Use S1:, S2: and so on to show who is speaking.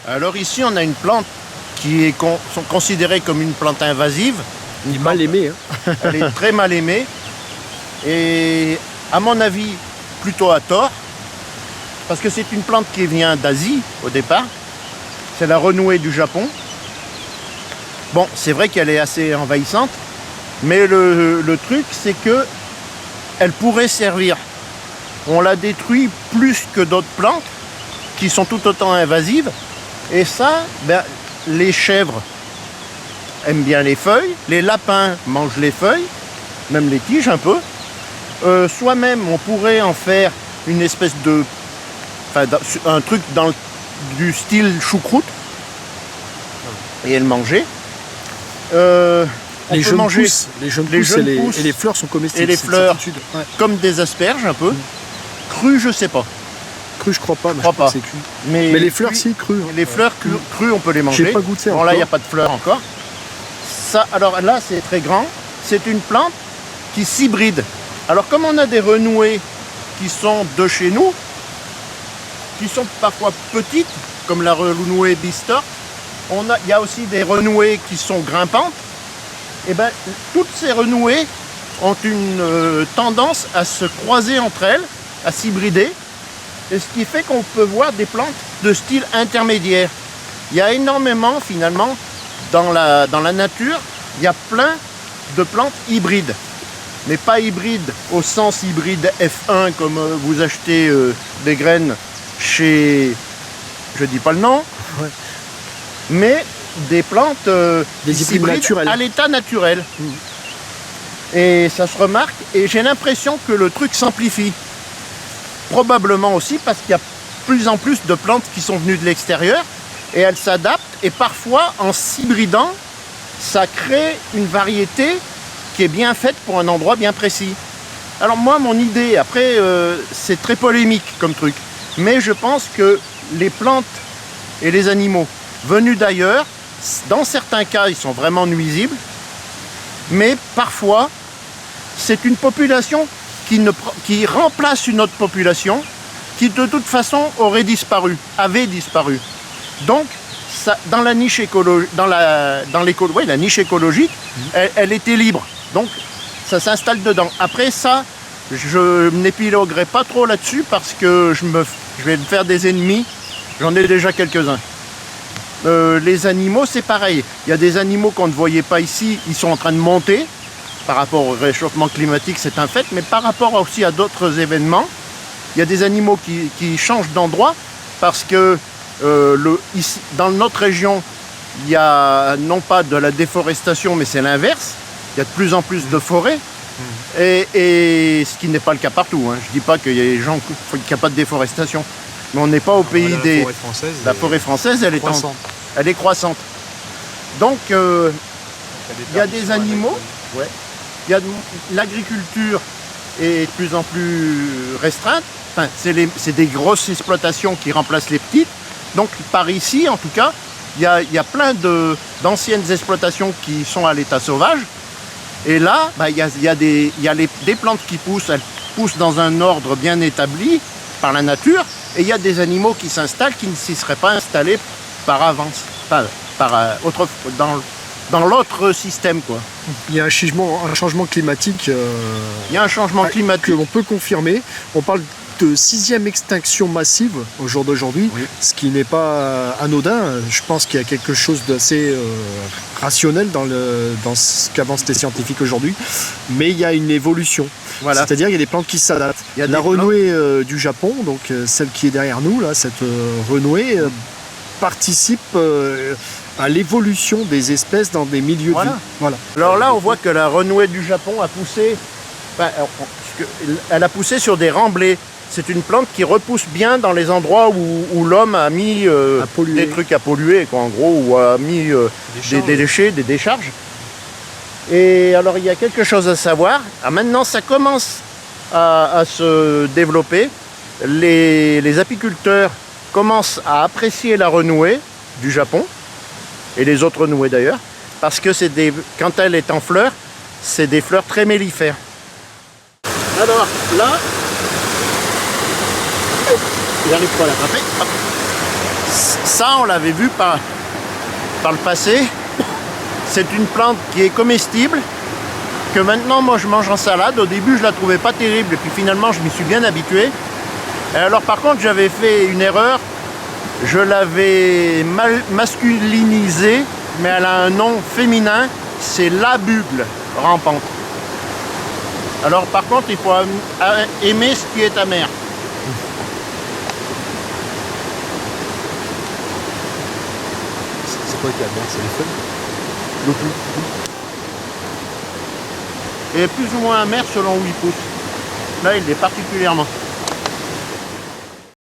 S1: Alors ici, on a une plante qui est considérée comme une plante invasive.
S2: Mal aimée. Hein.
S1: Elle est très mal aimée. Et à mon avis, plutôt à tort. Parce que c'est une plante qui vient d'Asie au départ. C'est la renouée du Japon. Bon, c'est vrai qu'elle est assez envahissante. Mais le truc, c'est que elle pourrait servir. On la détruit plus que d'autres plantes qui sont tout autant invasives. Et ça, ben, les chèvres aiment bien les feuilles, les lapins mangent les feuilles, même les tiges un peu. Soi-même, on pourrait en faire une espèce de... Enfin, un truc du style choucroute et le manger.
S2: Les jeunes pousses, et les fleurs sont comestibles.
S1: Et les fleurs, ouais, comme des asperges un peu. Crues, je sais pas.
S2: Cru, je crois pas, mais
S1: je crois pas.
S2: C'est cuit. Mais les fleurs, si, crues.
S1: Les fleurs crues, on peut les manger.
S2: J'ai pas goûté
S1: encore. Bon, là, il n'y a pas de fleurs encore. Ça, alors là, c'est très grand. C'est une plante qui s'hybride. Alors, comme on a des renouées qui sont de chez nous, qui sont parfois petites, comme la renouée Bistorte, il y a aussi des renouées qui sont grimpantes. Et ben, toutes ces renouées ont une tendance à se croiser entre elles, à s'hybrider. Et ce qui fait qu'on peut voir des plantes de style intermédiaire. Il y a énormément, finalement, dans la nature, il y a plein de plantes hybrides. Mais pas hybrides au sens hybride F1, comme vous achetez des graines chez... je dis pas le nom. Ouais. Mais des plantes
S2: des hybrides
S1: à l'état naturel. Et ça se remarque. Et j'ai l'impression que le truc s'amplifie. Probablement aussi parce qu'il y a de plus en plus de plantes qui sont venues de l'extérieur et elles s'adaptent et parfois en s'hybridant, ça crée une variété qui est bien faite pour un endroit bien précis. Alors moi, mon idée, après, c'est très polémique comme truc, mais je pense que les plantes et les animaux venus d'ailleurs, dans certains cas, ils sont vraiment nuisibles, mais parfois, c'est une population qui remplace une autre population qui de toute façon avait disparu. Donc, ça, dans la niche écologique, la niche écologique, elle était libre. Donc, ça s'installe dedans. Après ça, je n'épiloguerai pas trop là-dessus parce que je vais me faire des ennemis. J'en ai déjà quelques-uns. Les animaux, c'est pareil. Il y a des animaux qu'on ne voyait pas ici, ils sont en train de monter. Par rapport au réchauffement climatique, c'est un fait, mais par rapport aussi à d'autres événements, il y a des animaux qui changent d'endroit parce que ici, dans notre région, il y a non pas de la déforestation, mais c'est l'inverse. Il y a de plus en plus de forêts, et ce qui n'est pas le cas partout. Hein. Je ne dis pas qu'il y a des gens qu'il n'y a pas de déforestation, mais on n'est pas au pays des... La forêt française, elle est croissante. Donc, il y a des animaux... Ouais. L'agriculture est de plus en plus restreinte. Enfin, c'est des grosses exploitations qui remplacent les petites. Donc par ici, en tout cas, il y a plein d'anciennes exploitations qui sont à l'état sauvage. Et là, il y a des plantes qui poussent. Elles poussent dans un ordre bien établi par la nature. Et il y a des animaux qui s'installent qui ne s'y seraient pas installés par avance. Enfin, dans l'autre système, quoi.
S2: Il y a un changement climatique.
S1: Il y a un changement climatique
S2: qu'on peut confirmer. On parle de 6e extinction massive au jour d'aujourd'hui, oui. Ce qui n'est pas anodin. Je pense qu'il y a quelque chose d'assez rationnel dans ce qu'avancent les scientifiques aujourd'hui. Mais il y a une évolution. Voilà. C'est-à-dire qu'il y a des plantes qui s'adaptent. La renouée du Japon, donc celle qui est derrière nous, là, cette renouée, participe à l'évolution des espèces dans des milieux de vie. Voilà.
S1: Alors là, on voit que la renouée du Japon a poussé, elle a poussé sur des remblais. C'est une plante qui repousse bien dans les endroits où l'homme a mis des trucs à polluer, quoi, en gros, ou a mis des déchets, des décharges. Et alors, il y a quelque chose à savoir. Maintenant, ça commence à se développer. Les apiculteurs commence à apprécier la renouée du Japon, et les autres renouées d'ailleurs, parce que quand elle est en fleurs, c'est des fleurs très mellifères. Alors là, j'arrive pas à l'attraper. Ça, on l'avait vu par le passé. C'est une plante qui est comestible, que maintenant moi je mange en salade. Au début je la trouvais pas terrible et puis finalement je m'y suis bien habitué. Et alors par contre j'avais fait une erreur, je l'avais masculinisée, mais elle a un nom féminin, c'est la bugle rampante. Alors par contre il faut aimer ce qui est amer.
S2: C'est quoi qui est amer? C'est les feuilles?
S1: Et plus ou moins amer selon où il pousse. Là il est particulièrement.